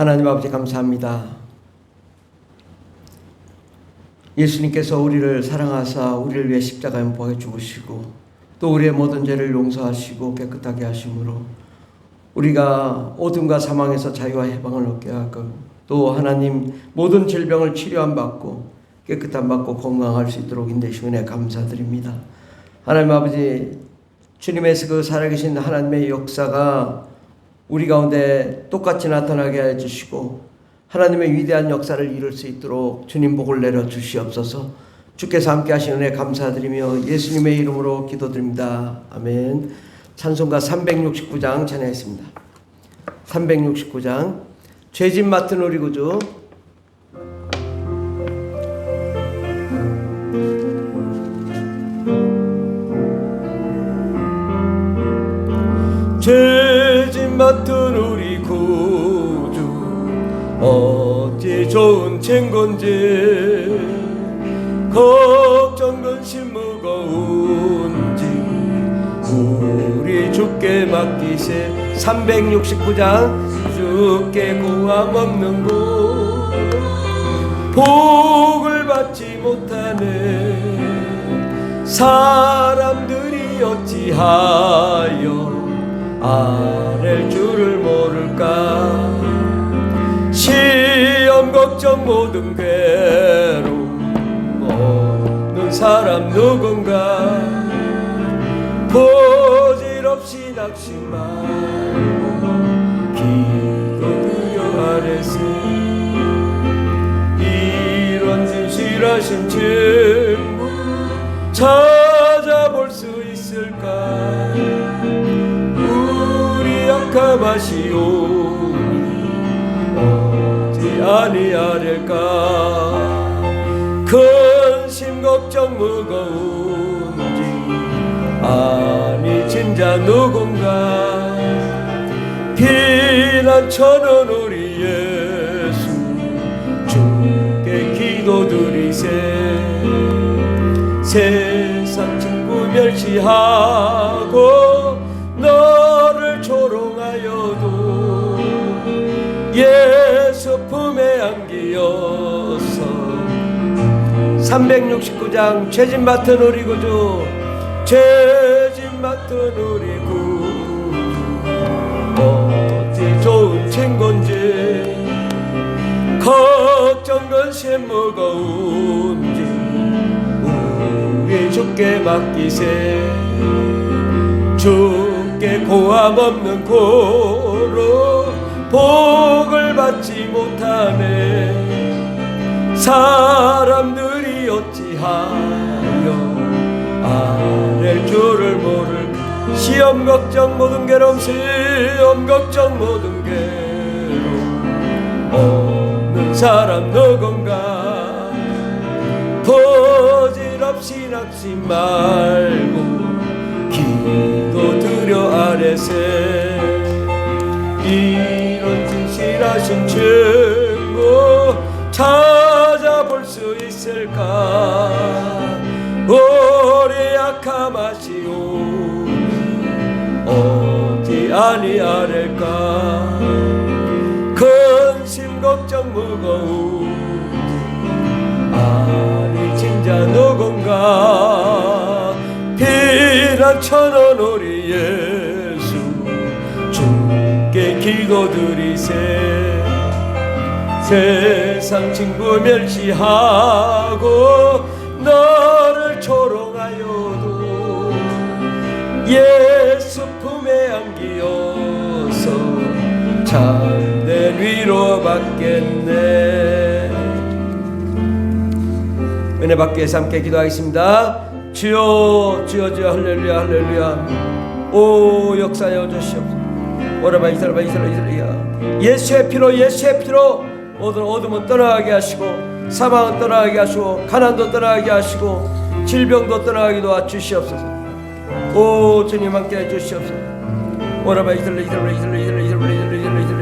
하나님 아버지 감사합니다. 예수님께서 우리를 사랑하사 우리를 위해 십자가에 못 박아 죽으시고 또 우리의 모든 죄를 용서하시고 깨끗하게 하심으로 우리가 어둠과 사망에서 자유와 해방을 얻게 하고 또 하나님 모든 질병을 치료함 받고 깨끗함 받고 건강할 수 있도록 인도하시는 은혜 감사드립니다. 하나님 아버지 주님의 그 살아계신 하나님의 역사가 우리 가운데 똑같이 나타나게 해주시고 하나님의 위대한 역사를 이룰 수 있도록 주님 복을 내려 주시옵소서. 주께서 함께 하시는 은혜 감사드리며 예수님의 이름으로 기도드립니다. 아멘. 찬송가 369장 찬양했습니다. 369장 죄짐 맡은 우리 구주. 죄짐 맡은 우리 구주 어찌 좋은 책건지 걱정 근심 무거운지 우리 주께 맡기세. 369장 주께 구함 없는 곳 복을 받지 못하네 사람들이 어찌하여 아랠 줄을 모를까. 시험 걱정 모든 괴로움 없는 사람 누군가 보질없이 낙심 말고 기도드려 아뢰세. 이런 진실하신 친구 찾아볼 수 있을까. 약함하시오니 어찌 아니하릴까. 근심 걱정 무거운지 아니 진짜 누군가 피난처는 우리 예수 주께 기도드리세. 세상 친구 멸시하고 너를 조롱하여도 예수 품에 안기어서. 369장 죄짐 맡은 우리 구주 죄짐 맡은 우리 구주 어찌 좋은 친구인지 걱정 근심 무거운지 우리 주께 맡기세. 주께 고함 없는 고로 복을 받지 못하네 사람들이 어찌하여 아랠 줄을 모를까. 시험 걱정 모든 괴로움 시험 걱정 모든 괴로움 없는 사람 누군가 보질없이 낙심 말고 기도드려 아뢰세. 이런 진실하신 친구 찾아볼 수 있을까. 우리 약함하시오니 어찌 아니하릴까. 근심 걱정 무거운지 아니 진짜 누군가 피난처는 우리 예수 주께 기도드리세. 세상 친구 멸시하고 너를 조롱하여도 예수 품에 안기어서 참된 위로 받겠네. 은혜 받기 위해서 함께 기도하겠습니다. 주여 주여 주여 할렐루야 할렐루야. 오 역사여 주시옵소서. 오라바 이스라엘 이스라엘 예수의 피로 예수의 피로 모든 어둠은 떠나게 하시고 사망은 떠나게 하시고 가난도 떠나게 하시고 질병도 떠나게 도와 주시옵소서. 오 주님 함께 해 주시옵소서. 오라바 이스라엘 이스라엘 이스라엘 이스라엘 이스라엘 이스라엘 이스라엘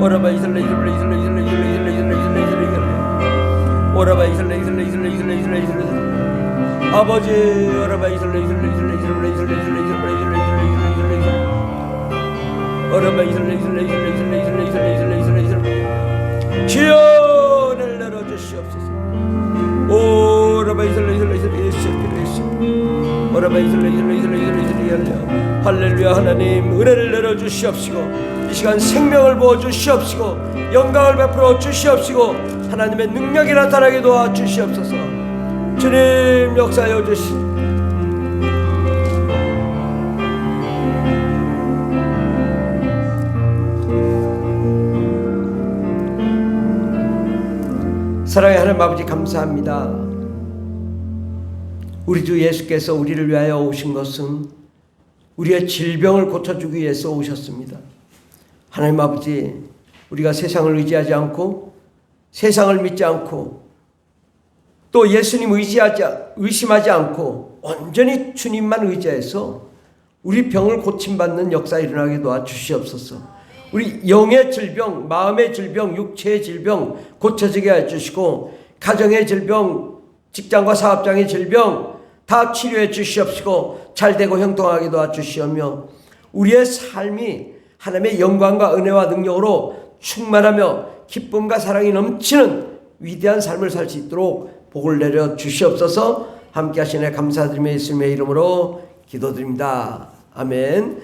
오라바 이스라엘 이스라엘 이스라엘 이스라엘 이스라엘 이스라엘 오라바 이스라엘 이스라엘 이스라엘 이스라엘 이스라엘 아버지 오라바 이스라엘 이스라엘 이스라엘 이스라엘 이스라엘 이스라엘 이스라엘 오라바 이스라엘 이스라엘 이스라엘 이스라엘 이스라엘 할렐루야. 하나님 은혜를 내려주시옵시고 이 시간 생명을 부어주시옵시고 영광을 베풀어 주시옵시고 하나님의 능력이 나타나게 도와주시옵소서. 주님 역사하여 주시옵소서. 사랑의 하나님 아버지 감사합니다. 우리 주 예수께서 우리를 위하여 오신 것은 우리의 질병을 고쳐주기 위해서 오셨습니다. 하나님 아버지, 우리가 세상을 의지하지 않고 세상을 믿지 않고 또 예수님 의심하지 않고 온전히 주님만 의지해서 우리 병을 고침받는 역사 일어나게 도와주시옵소서. 우리 영의 질병, 마음의 질병, 육체의 질병 고쳐지게 해주시고 가정의 질병, 직장과 사업장의 질병 다 치료해 주시옵시고 잘되고 형통하게 도와주시오며 우리의 삶이 하나님의 영광과 은혜와 능력으로 충만하며 기쁨과 사랑이 넘치는 위대한 삶을 살 수 있도록 복을 내려 주시옵소서. 함께 하시네 감사드리며 예수님의 이름으로 기도드립니다. 아멘.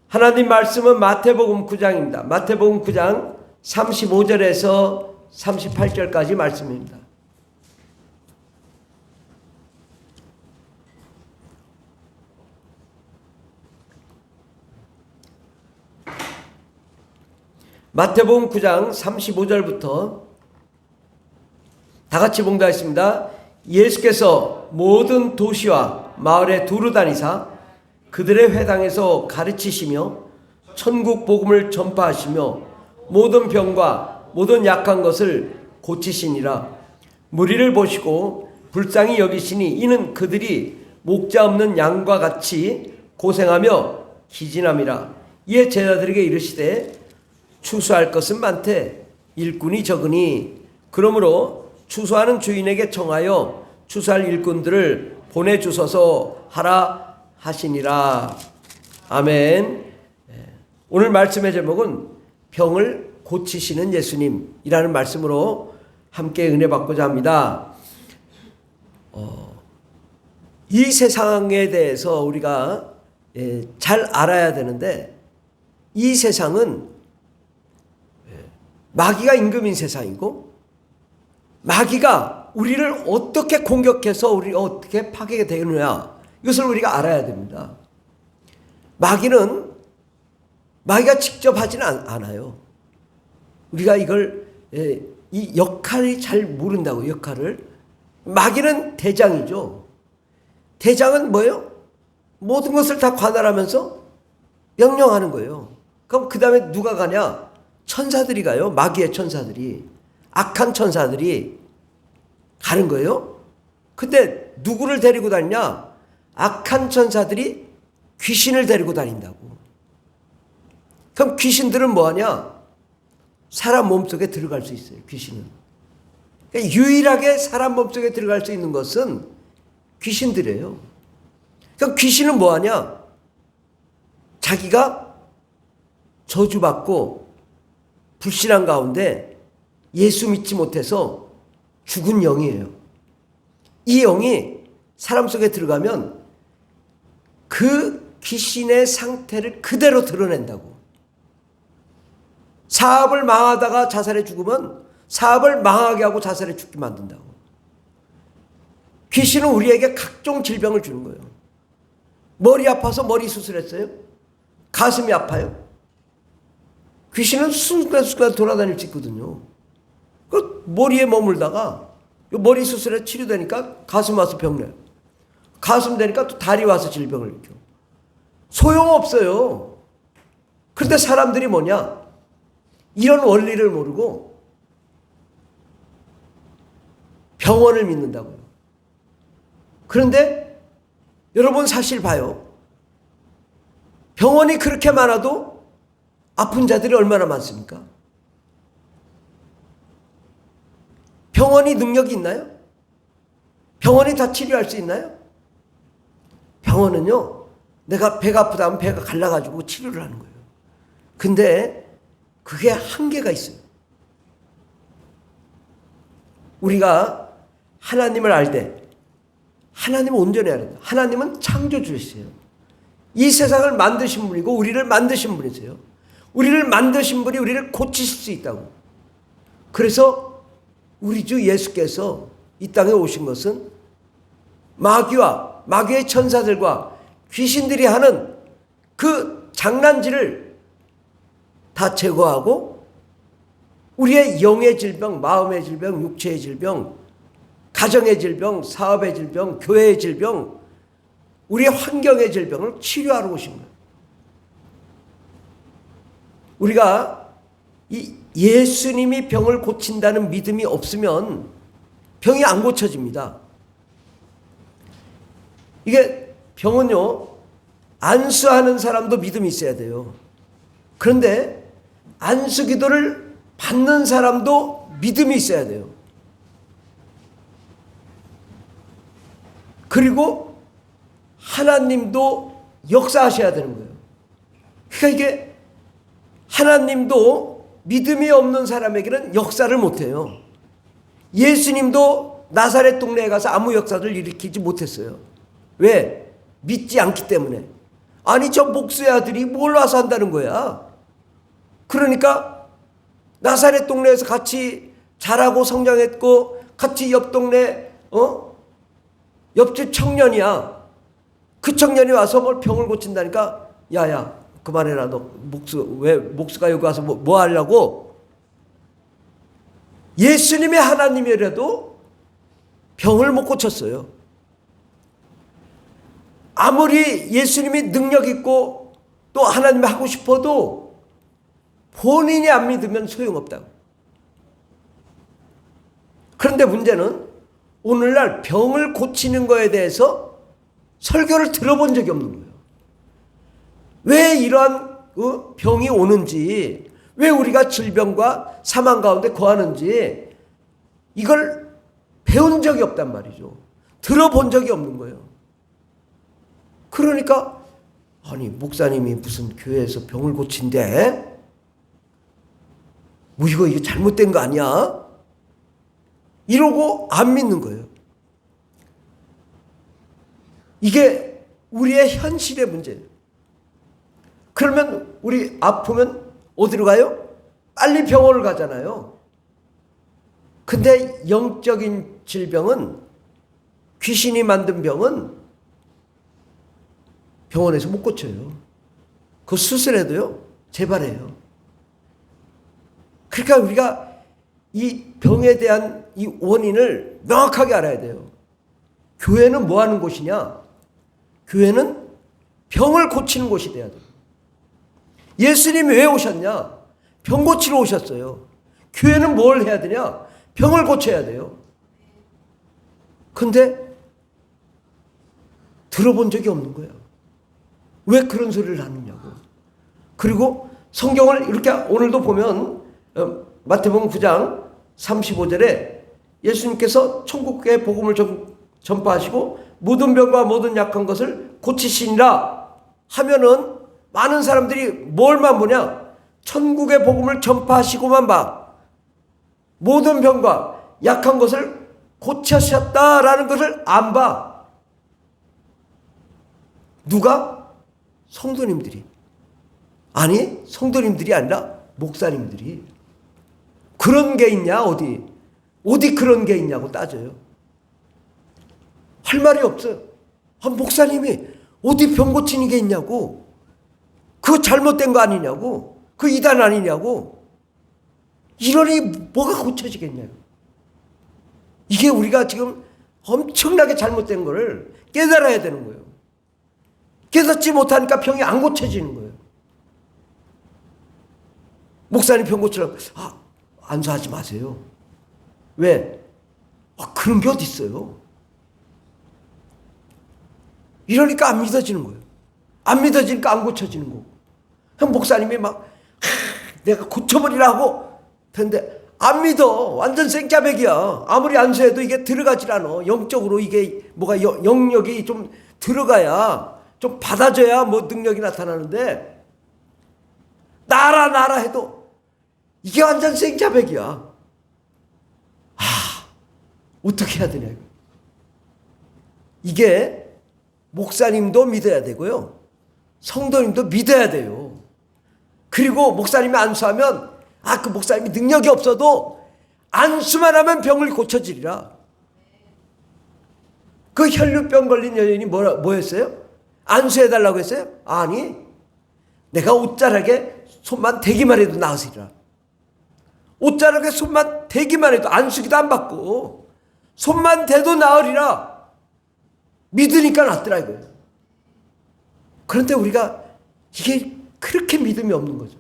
하나님 말씀은 마태복음 9장입니다. 마태복음 9장 35절에서 38절까지 말씀입니다. 마태복음 9장 35절부터 다 같이 봉독하겠습니다. 예수께서 모든 도시와 마을에 두루 다니사 그들의 회당에서 가르치시며 천국 복음을 전파하시며 모든 병과 모든 약한 것을 고치시니라. 무리를 보시고 불쌍히 여기시니 이는 그들이 목자 없는 양과 같이 고생하며 기진함이라. 이에 제자들에게 이르시되 추수할 것은 많되 일꾼이 적으니 그러므로 추수하는 주인에게 청하여 추수할 일꾼들을 보내주소서 하라 하시니라. 아멘. 오늘 말씀의 제목은 병을 고치시는 예수님이라는 말씀으로 함께 은혜 받고자 합니다. 이 세상에 대해서 우리가 잘 알아야 되는데 이 세상은 마귀가 임금인 세상이고 마귀가 우리를 어떻게 공격해서 우리가 어떻게 파괴가 되느냐 이것을 우리가 알아야 됩니다. 마귀가 직접 하지는 않아요. 우리가 이걸 이 역할이 잘 모른다고. 역할을 마귀는 대장이죠. 대장은 뭐예요? 모든 것을 다 관할하면서 명령하는 거예요. 그럼 그 다음에 누가 가냐? 천사들이 가요. 마귀의 천사들이, 악한 천사들이 가는 거예요. 근데 누구를 데리고 다니냐? 악한 천사들이 귀신을 데리고 다닌다고. 그럼 귀신들은 뭐하냐? 사람 몸속에 들어갈 수 있어요. 귀신은. 그러니까 유일하게 사람 몸속에 들어갈 수 있는 것은 귀신들이에요. 그럼 귀신은 뭐하냐? 자기가 저주받고 불신한 가운데 예수 믿지 못해서 죽은 영이에요. 이 영이 사람 속에 들어가면 그 귀신의 상태를 그대로 드러낸다고. 사업을 망하다가 자살해 죽으면 사업을 망하게 하고 자살해 죽게 만든다고. 귀신은 우리에게 각종 질병을 주는 거예요. 머리 아파서 머리 수술했어요? 가슴이 아파요? 귀신은 순간순간 돌아다닐 수 있거든요. 그 머리에 머물다가 머리 수술에 치료되니까 가슴 와서 병내요. 가슴 되니까 또 다리 와서 질병을 일으켜. 소용없어요. 그런데 사람들이 뭐냐? 이런 원리를 모르고 병원을 믿는다고요. 그런데 여러분 사실 봐요. 병원이 그렇게 많아도 아픈 자들이 얼마나 많습니까? 병원이 능력이 있나요? 병원이 다 치료할 수 있나요? 병원은요, 내가 배가 아프다 하면 배가 갈라가지고 치료를 하는 거예요. 근데 그게 한계가 있어요. 우리가 하나님을 알 때, 하나님은 온전히 알아야 돼요. 하나님은 창조주이세요. 이 세상을 만드신 분이고 우리를 만드신 분이세요. 우리를 만드신 분이 우리를 고치실 수 있다고. 그래서 우리 주 예수께서 이 땅에 오신 것은 마귀와 마귀의 천사들과 귀신들이 하는 그 장난질을 다 제거하고 우리의 영의 질병, 마음의 질병, 육체의 질병, 가정의 질병, 사업의 질병, 교회의 질병, 우리의 환경의 질병을 치료하러 오신 거예요. 우리가 이 예수님이 병을 고친다는 믿음이 없으면 병이 안 고쳐집니다. 이게 병은요, 안수하는 사람도 믿음이 있어야 돼요. 그런데 안수 기도를 받는 사람도 믿음이 있어야 돼요. 그리고 하나님도 역사하셔야 되는 거예요. 그러니까 이게 하나님도 믿음이 없는 사람에게는 역사를 못해요. 예수님도 나사렛 동네에 가서 아무 역사를 일으키지 못했어요. 왜? 믿지 않기 때문에. 아니 저 목수의 아들이 뭘 와서 한다는 거야. 그러니까 나사렛 동네에서 같이 자라고 성장했고 같이 옆 동네 옆집 청년이야. 그 청년이 와서 뭘 병을 고친다니까 야야 그만해라. 너 왜 목수가 여기 와서 뭐 하려고. 예수님의 하나님이라도 병을 못 고쳤어요. 아무리 예수님이 능력 있고 또 하나님이 하고 싶어도 본인이 안 믿으면 소용없다고. 그런데 문제는 오늘날 병을 고치는 거에 대해서 설교를 들어본 적이 없는 거예요. 왜 이러한 병이 오는지, 왜 우리가 질병과 사망 가운데 거하는지 이걸 배운 적이 없단 말이죠. 들어본 적이 없는 거예요. 그러니까 아니 목사님이 무슨 교회에서 병을 고친대? 뭐 이거 잘못된 거 아니야? 이러고 안 믿는 거예요. 이게 우리의 현실의 문제예요. 그러면 우리 아프면 어디로 가요? 빨리 병원을 가잖아요. 근데 영적인 질병은, 귀신이 만든 병은 병원에서 못 고쳐요. 그 수술해도요 재발해요. 그러니까 우리가 이 병에 대한 이 원인을 명확하게 알아야 돼요. 교회는 뭐 하는 곳이냐? 교회는 병을 고치는 곳이 돼야 돼요. 예수님이 왜 오셨냐? 병 고치러 오셨어요. 교회는 뭘 해야 되냐? 병을 고쳐야 돼요. 근데 들어본 적이 없는 거예요. 왜 그런 소리를 하느냐고. 그리고 성경을 이렇게 오늘도 보면 마태복음 9장 35절에 예수님께서 천국의 복음을 전파하시고 모든 병과 모든 약한 것을 고치시니라 하면은 많은 사람들이 뭘만 보냐? 천국의 복음을 전파하시고만 봐. 모든 병과 약한 것을 고치셨다라는 것을 안 봐. 누가? 성도님들이. 아니 성도님들이 아니라 목사님들이. 그런 게 있냐 어디 그런 게 있냐고 따져요. 할 말이 없어요. 목사님이 어디 병 고치는 게 있냐고. 그거 잘못된 거 아니냐고. 그 이단 아니냐고. 이러니 뭐가 고쳐지겠냐고. 이게 우리가 지금 엄청나게 잘못된 거를 깨달아야 되는 거예요. 깨닫지 못하니까 병이 안 고쳐지는 거예요. 목사님 병 고치라고 안수하지 마세요. 왜? 그런 게 어디 있어요. 이러니까 안 믿어지는 거예요. 안 믿어지니까 안 고쳐지는 거고. 목사님이 내가 고쳐버리라고 했는데 안 믿어. 완전 생짜배기야. 아무리 안수해도 이게 들어가질 않아. 영적으로 이게 뭐가 영역이 좀 들어가야, 좀 받아줘야 뭐 능력이 나타나는데 나라 해도 이게 완전 생짜배기야. 어떻게 해야 되냐. 이게 목사님도 믿어야 되고요. 성도님도 믿어야 돼요. 그리고 목사님이 안수하면 그 목사님이 능력이 없어도 안수만 하면 병을 고쳐지리라. 그 혈류병 걸린 여인이 뭐였어요? 안수해달라고 했어요? 아니, 내가 옷자락에 손만 대기만 해도 나으시리라. 옷자락에 손만 대기만 해도 안수기도 안 받고 손만 대도 나으리라. 믿으니까 낫더라 이거예요. 그런데 우리가 이게 그렇게 믿음이 없는 거죠.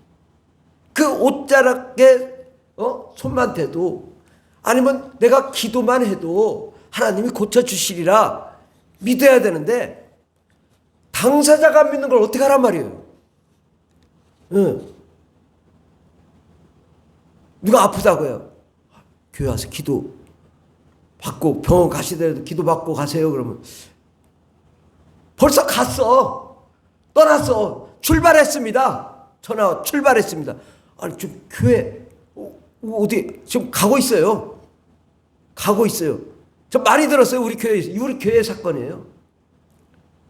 그 옷자락에 손만 대도, 아니면 내가 기도만 해도 하나님이 고쳐주시리라 믿어야 되는데, 당사자가 안 믿는 걸 어떻게 하란 말이에요. 누가 아프다고요? 교회 와서 기도 받고, 병원 가시더라도 기도 받고 가세요. 그러면 벌써 갔어, 떠났어, 출발했습니다. 전화 출발했습니다. 아니 좀 교회 어디 지금 가고 있어요. 가고 있어요. 저 많이 들었어요. 우리 교회 사건이에요.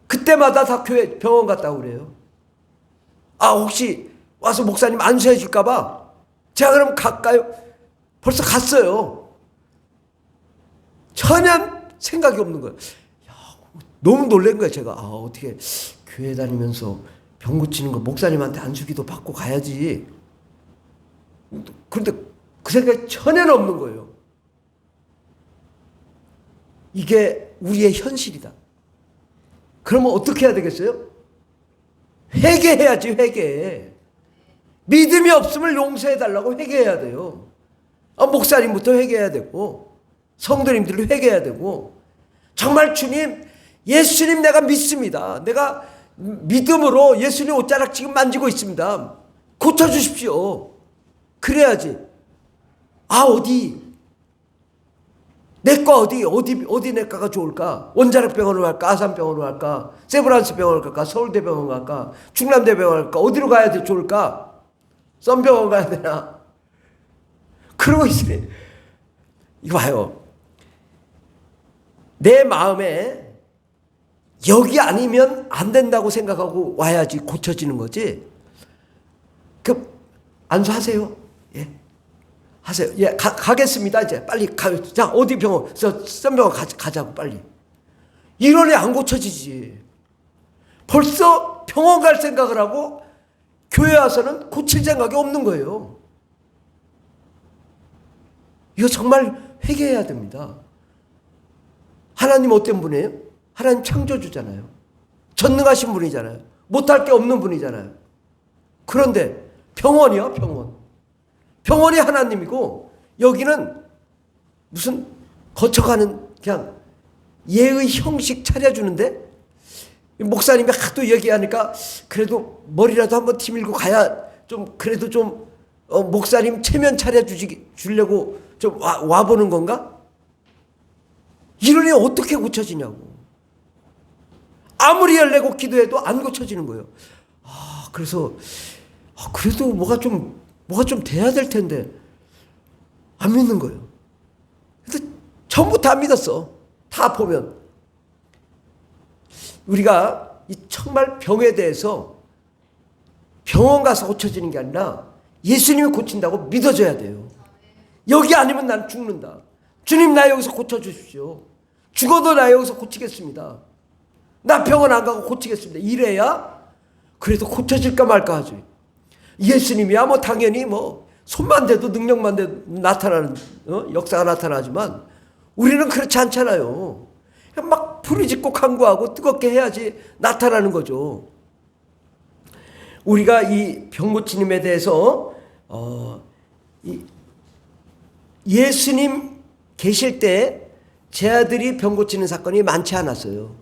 그때마다 다 교회 병원 갔다고 그래요. 혹시 와서 목사님 안수해 줄까 봐 제가 그럼 갈까요? 벌써 갔어요. 전혀 생각이 없는 거예요. 너무 놀란 거예요. 제가 어떻게 교회 다니면서 병 고치는 거 목사님한테 안수기도 받고 가야지. 그런데 그 생각이 전혀 없는 거예요. 이게 우리의 현실이다. 그러면 어떻게 해야 되겠어요? 회개해야지. 회개. 믿음이 없음을 용서해달라고 회개해야 돼요. 목사님부터 회개해야 되고, 성도님들을 회개해야 되고, 정말 주님, 예수님 내가 믿습니다. 내가 믿음으로 예수님 옷자락 지금 만지고 있습니다. 고쳐주십시오. 그래야지. 어디? 내과 어디 내과가 좋을까? 원자력병원으로 갈까? 아산병원으로 갈까? 세브란스 병원을 갈까? 서울대병원 갈까? 충남대병원 갈까? 어디로 가야 돼? 좋을까? 썬병원 가야 되나? 그러고 있으니, 이거 봐요. 내 마음에 여기 아니면 안 된다고 생각하고 와야지 고쳐지는 거지. 안수하세요. 예. 하세요. 예, 가겠습니다. 이제 빨리 가. 자, 어디 병원? 썬병원 가자고 빨리. 이러니 안 고쳐지지. 벌써 병원 갈 생각을 하고 교회 와서는 고칠 생각이 없는 거예요. 이거 정말 회개해야 됩니다. 하나님 어떤 분이에요? 하나님 창조주잖아요. 전능하신 분이잖아요. 못할 게 없는 분이잖아요. 그런데 병원이요, 병원. 병원이 하나님이고, 여기는 무슨 거쳐가는 그냥 예의 형식 차려주는데, 목사님이 하도 얘기하니까 그래도 머리라도 한번 티밀고 가야 좀 그래도 좀 목사님 체면 차려주려고 좀 와보는 건가? 이러니 어떻게 고쳐지냐고. 아무리 열내고 기도해도 안 고쳐지는 거예요. 그래서 그래도 뭐가 좀 돼야 될 텐데 안 믿는 거예요. 그래서 처음부터 안 믿었어. 다 보면 우리가 이 정말 병에 대해서 병원 가서 고쳐지는 게 아니라 예수님이 고친다고 믿어줘야 돼요. 여기 아니면 난 죽는다. 주님, 나 여기서 고쳐주십시오. 죽어도 나 여기서 고치겠습니다. 나 병원 안 가고 고치겠습니다. 이래야 그래도 고쳐질까 말까 하지. 예수님이야 뭐 당연히 뭐 손만 대도 능력만 대도 나타나는 역사가 나타나지만 우리는 그렇지 않잖아요. 막 부르짖고 간구하고 뜨겁게 해야지 나타나는 거죠. 우리가 이 병 고치님에 대해서 예수님 계실 때 제 아들이 병 고치는 사건이 많지 않았어요.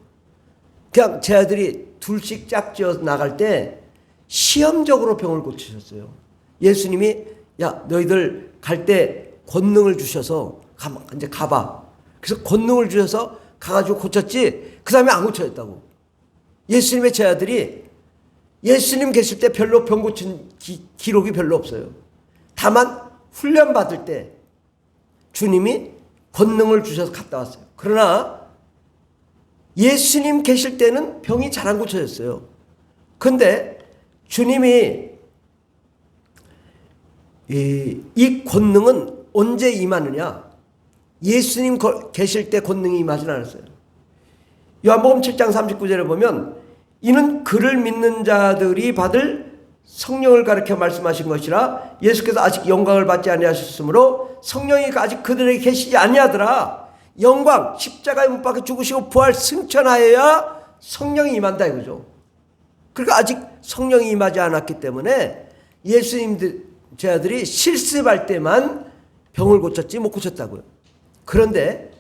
그냥 제 아들이 둘씩 짝지어 나갈 때 시험적으로 병을 고치셨어요. 예수님이 야 너희들 갈 때 권능을 주셔서 이제 가봐. 그래서 권능을 주셔서 가가지고 고쳤지 그 다음에 안 고쳐졌다고. 예수님의 제 아들이 예수님 계실 때 별로 병 고친 기록이 별로 없어요. 다만 훈련 받을 때 주님이 권능을 주셔서 갔다 왔어요. 그러나 예수님 계실 때는 병이 잘 안 고쳐졌어요. 근데 주님이 이 권능은 언제 임하느냐? 예수님 계실 때 권능이 임하지 않았어요. 요한복음 7장 39절에 보면 이는 그를 믿는 자들이 받을 성령을 가르쳐 말씀하신 것이라 예수께서 아직 영광을 받지 아니하셨으므로 성령이 아직 그들에게 계시지 아니하더라. 영광 십자가에 못 박혀 죽으시고 부활 승천하여야 성령이 임한다 이거죠. 그러니까 아직 성령이 임하지 않았기 때문에 예수님 제자들이 실습할 때만 병을 고쳤지 못 고쳤다고요. 그런데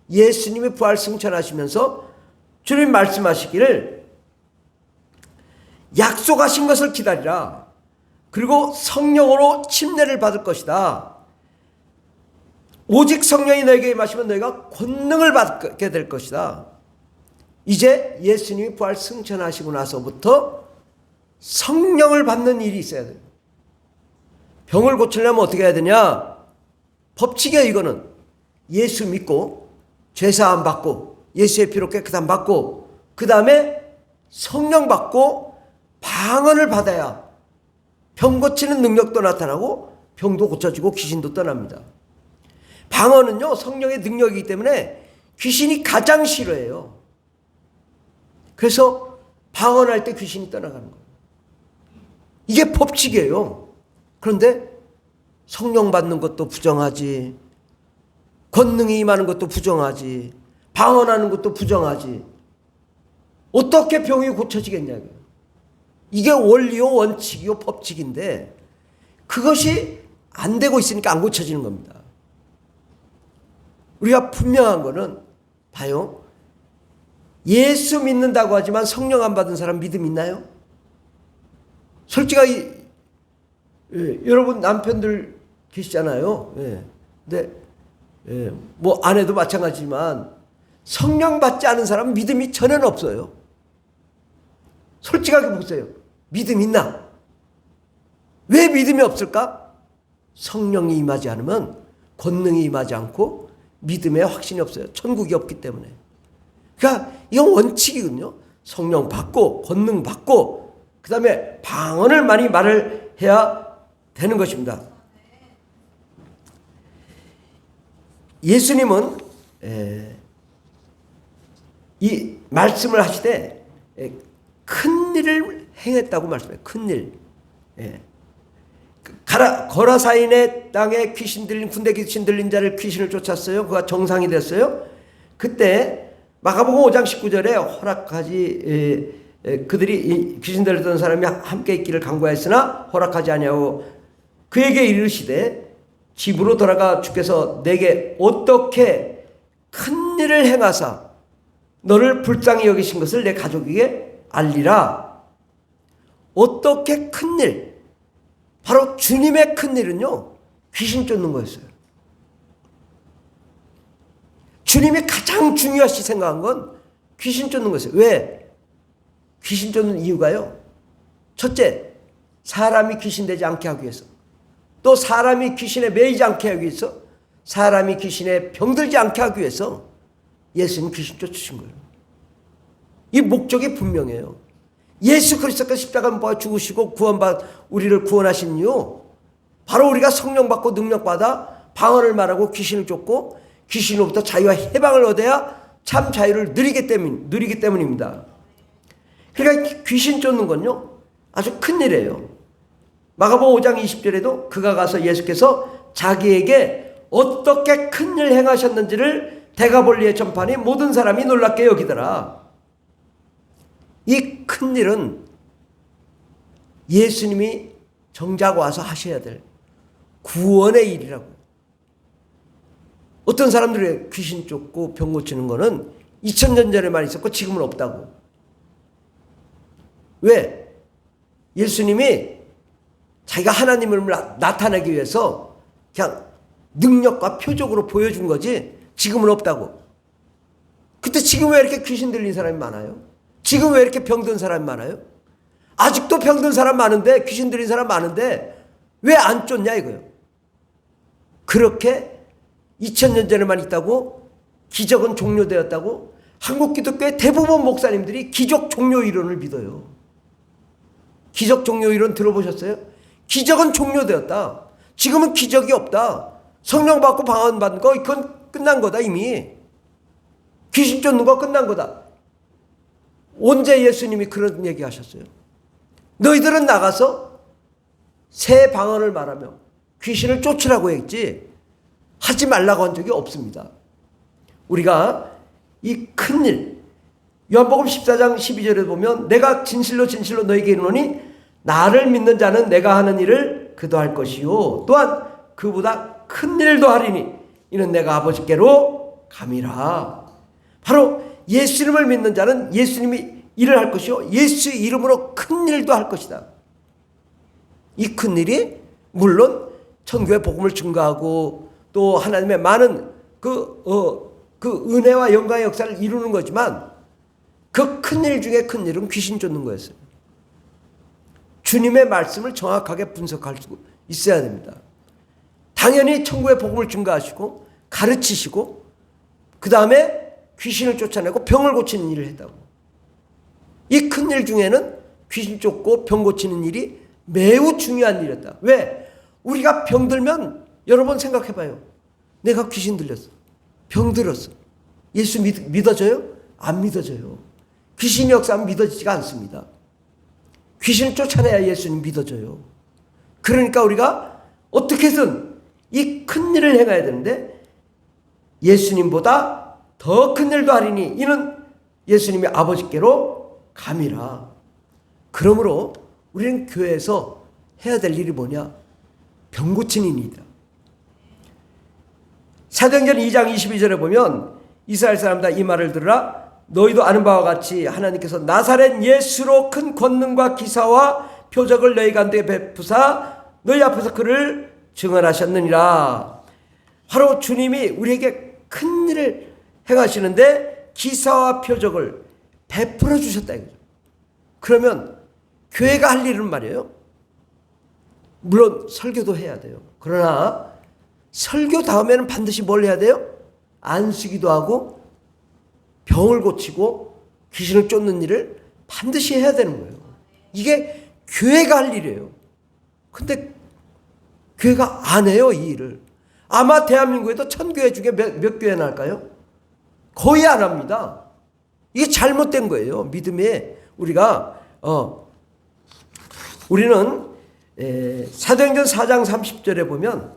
예수님이 부활 승천하시면서 주님 말씀하시기를 약속하신 것을 기다리라. 그리고 성령으로 침례를 받을 것이다. 오직 성령이 너에게 임하시면 너희가 권능을 받게 될 것이다. 이제 예수님이 부활 승천하시고 나서부터 성령을 받는 일이 있어야 돼요. 병을 고치려면 어떻게 해야 되냐? 법칙이에요. 이거는 예수 믿고 죄사함 받고 예수의 피로 깨끗함 받고 그 다음에 성령 받고 방언을 받아야 병 고치는 능력도 나타나고 병도 고쳐지고 귀신도 떠납니다. 방언은요 성령의 능력이기 때문에 귀신이 가장 싫어해요. 그래서 방언할 때 귀신이 떠나가는 거예요. 이게 법칙이에요. 그런데 성령 받는 것도 부정하지, 권능이 임하는 것도 부정하지, 방언하는 것도 부정하지. 어떻게 병이 고쳐지겠냐고요. 이게 원리요 원칙이요 법칙인데 그것이 안 되고 있으니까 안 고쳐지는 겁니다. 우리가 분명한 거는 봐요. 예수 믿는다고 하지만 성령 안 받은 사람 믿음 있나요? 솔직하게 여러분 남편들 계시잖아요. 근데 뭐 아내도 마찬가지지만 성령 받지 않은 사람은 믿음이 전혀 없어요. 솔직하게 보세요. 믿음 있나? 왜 믿음이 없을까? 성령이 임하지 않으면 권능이 임하지 않고 믿음에 확신이 없어요. 천국이 없기 때문에. 그러니까 이건 원칙이거든요. 성령 받고 권능 받고 그 다음에 방언을 많이 말을 해야 되는 것입니다. 예수님은 이 말씀을 하시되 큰 일을 행했다고 말씀해요. 큰 일. 거라사인의 땅에 귀신 들린 군대 귀신 들린 자를 귀신을 쫓았어요. 그가 정상이 됐어요. 그때 마가복음 5장 19절에 허락하지 그들이 귀신 들렸던 사람이 함께 있기를 간구하였으나 허락하지 아니하고 그에게 이르시되 집으로 돌아가 주께서 내게 어떻게 큰 일을 행하사 너를 불쌍히 여기신 것을 내 가족에게 알리라. 어떻게 큰 일? 바로 주님의 큰 일은요 귀신 쫓는 거였어요. 주님이 가장 중요시 생각한 건 귀신 쫓는 거였어요. 왜? 귀신 쫓는 이유가요. 첫째, 사람이 귀신 되지 않게 하기 위해서. 또 사람이 귀신에 매이지 않게 하기 위해서. 사람이 귀신에 병들지 않게 하기 위해서 예수님 귀신 쫓으신 거예요. 이 목적이 분명해요. 예수 그리스도께서 십자가에 못 박혀 죽으시고 우리를 구원하신 이유 바로 우리가 성령 받고 능력 받아 방언을 말하고 귀신을 쫓고 귀신으로부터 자유와 해방을 얻어야 참 자유를 누리기 때문입니다. 그러니까 귀신 쫓는 건요 아주 큰일이에요. 마가복음 5장 20절에도 그가 가서 예수께서 자기에게 어떻게 큰일 행하셨는지를 데가볼리에 전파하니 모든 사람이 놀랍게 여기더라. 이 큰일은 예수님이 정작 와서 하셔야 될 구원의 일이라고. 어떤 사람들이 귀신 쫓고 병 고치는 거는 2000년 전에만 있었고 지금은 없다고. 왜? 예수님이 자기가 하나님을 나타내기 위해서 그냥 능력과 표적으로 보여준 거지 지금은 없다고. 근데 지금 왜 이렇게 귀신 들린 사람이 많아요? 지금 왜 이렇게 병든 사람이 많아요? 아직도 병든 사람 많은데 귀신 들린 사람 많은데 왜 안 쫓냐 이거예요. 그렇게 2000년 전에만 있다고 기적은 종료되었다고 한국 기독교의 대부분 목사님들이 기적 종료 이론을 믿어요. 기적 종료 이론 들어보셨어요? 기적은 종료되었다. 지금은 기적이 없다. 성령 받고 방언 받는 거 그건 끝난 거다 이미. 귀신 쫓는 거 끝난 거다. 언제 예수님이 그런 얘기 하셨어요? 너희들은 나가서 새 방언을 말하며 귀신을 쫓으라고 했지 하지 말라고 한 적이 없습니다. 우리가 이 큰일 요한복음 14장 12절에 보면 내가 진실로 진실로 너희에게 이르노니 나를 믿는 자는 내가 하는 일을 그도 할 것이요 또한 그보다 큰 일도 하리니 이는 내가 아버지께로 감이라. 바로 예수님을 믿는 자는 예수님이 일을 할 것이요 예수의 이름으로 큰 일도 할 것이다. 이 큰 일이 물론 천국의 복음을 증거하고 또 하나님의 많은 그 은혜와 영광의 역사를 이루는 거지만 그 큰 일 중에 큰 일은 귀신 쫓는 거였어요. 주님의 말씀을 정확하게 분석할 수 있어야 됩니다. 당연히 천국의 복음을 증거하시고 가르치시고 그 다음에 귀신을 쫓아내고 병을 고치는 일을 했다고. 이 큰 일 중에는 귀신 쫓고 병 고치는 일이 매우 중요한 일이었다. 왜? 우리가 병들면 여러분 생각해봐요. 내가 귀신 들렸어. 병 들었어. 예수 믿어져요? 안 믿어져요. 귀신의 역사는 믿어지지가 않습니다. 귀신을 쫓아내야 예수님 믿어져요. 그러니까 우리가 어떻게든 이 큰 일을 행해야 되는데 예수님보다 더 큰 일도 하리니 이는 예수님이 아버지께로 감이라. 그러므로 우리는 교회에서 해야 될 일이 뭐냐? 병 고치는 일이다. 사도행전 2장 22절에 보면 이스라엘 사람들 이 말을 들으라. 너희도 아는 바와 같이 하나님께서 나사렛 예수로 큰 권능과 기사와 표적을 너희 가운데 베푸사 너희 앞에서 그를 증언하셨느니라. 바로 주님이 우리에게 큰 일을 행하시는데 기사와 표적을 베풀어 주셨다 이거죠. 그러면 교회가 할 일은 말이에요. 물론 설교도 해야 돼요. 그러나 설교 다음에는 반드시 뭘 해야 돼요? 안수기도 하고 병을 고치고 귀신을 쫓는 일을 반드시 해야 되는 거예요. 이게 교회가 할 일이에요. 근데 교회가 안 해요, 이 일을. 아마 대한민국에도 1000교회 중에 몇 교회나 할까요? 거의 안 합니다. 이게 잘못된 거예요. 믿음에 우리는 사도행전 4장 30절에 보면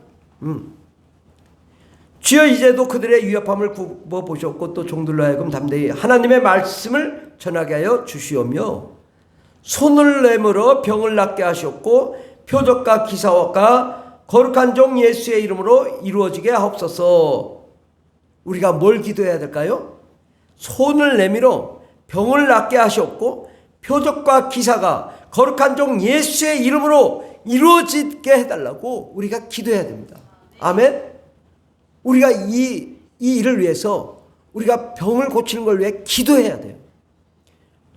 주여 이제도 그들의 위협함을 굽어보셨고 또 종들로 하여금 담대히 하나님의 말씀을 전하게 하여 주시오며 손을 내밀어 병을 낫게 하셨고 표적과 기사와 거룩한 종 예수의 이름으로 이루어지게 하옵소서. 우리가 뭘 기도해야 될까요? 손을 내밀어 병을 낫게 하셨고 표적과 기사가 거룩한 종 예수의 이름으로 이루어지게 해달라고 우리가 기도해야 됩니다. 아멘. 우리가 이 일을 위해서 우리가 병을 고치는 걸 위해 기도해야 돼요.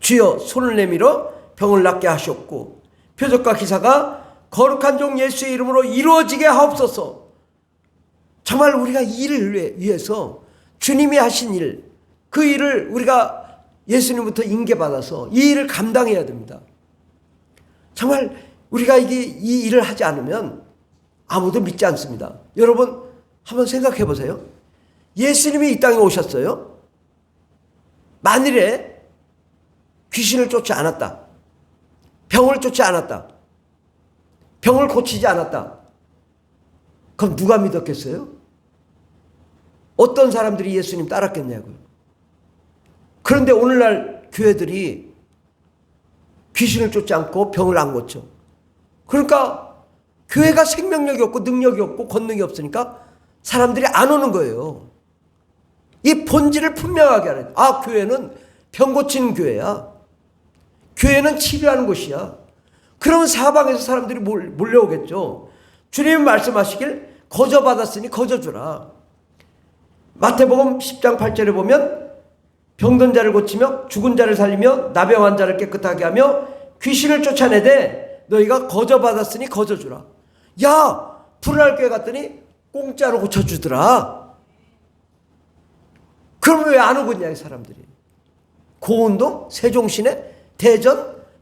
주여 손을 내밀어 병을 낫게 하셨고 표적과 기사가 거룩한 종 예수의 이름으로 이루어지게 하옵소서. 정말 우리가 이 일을 위해서 주님이 하신 일, 그 일을 우리가 예수님부터 인계받아서 이 일을 감당해야 됩니다. 정말 우리가 이 일을 하지 않으면 아무도 믿지 않습니다. 여러분 한번 생각해 보세요. 예수님이 이 땅에 오셨어요. 만일에 귀신을 쫓지 않았다. 병을 쫓지 않았다. 병을 고치지 않았다. 그럼 누가 믿었겠어요? 어떤 사람들이 예수님 따랐겠냐고요. 그런데 오늘날 교회들이 귀신을 쫓지 않고 병을 안 고쳐. 그러니까 교회가 생명력이 없고 능력이 없고 권능이 없으니까 사람들이 안 오는 거예요. 이 본질을 분명하게 하는. 아, 교회는 병 고치는 교회야. 교회는 치료하는 곳이야. 그러면 사방에서 사람들이 몰려오겠죠. 주님이 말씀하시길 거저 받았으니 거저 주라. 마태복음 10장 8절에 보면 병든 자를 고치며 죽은 자를 살리며 나병한 자를 깨끗하게 하며 귀신을 쫓아내되 너희가 거저 받았으니 거저 주라. 야, 푸른날 교회 갔더니 공짜로 고쳐주더라. 그럼 왜 안 오겠냐 이 사람들이. 고운동, 세종시내, 대전,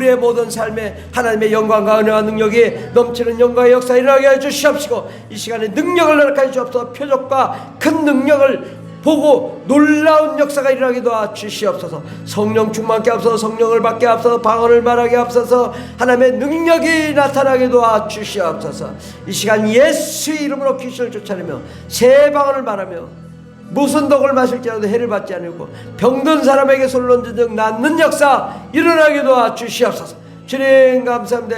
우리의 모든 삶에 하나님의 영광과 은혜와 능력이 넘치는 영광의 역사 일어나게 해 주시옵시고, 이 시간에 능력을 허락해 주옵소서. 표적과 큰 능력을 보고 놀라운 역사가 일어나기도 하시옵소서. 성령 충만케 하옵소서. 성령을 받게 하옵소서. 방언을 말하게 하옵소서. 하나님의 능력이 나타나기도 하시옵소서. 이 시간 예수의 이름으로 귀신을 쫓아내며 새 방언을 말하며 무슨 독을 마실지라도 해를 받지 않고 병든 사람에게 손을 얹은 즉 낫는 역사 일어나기도 하시옵소서. 주님 감사합니다.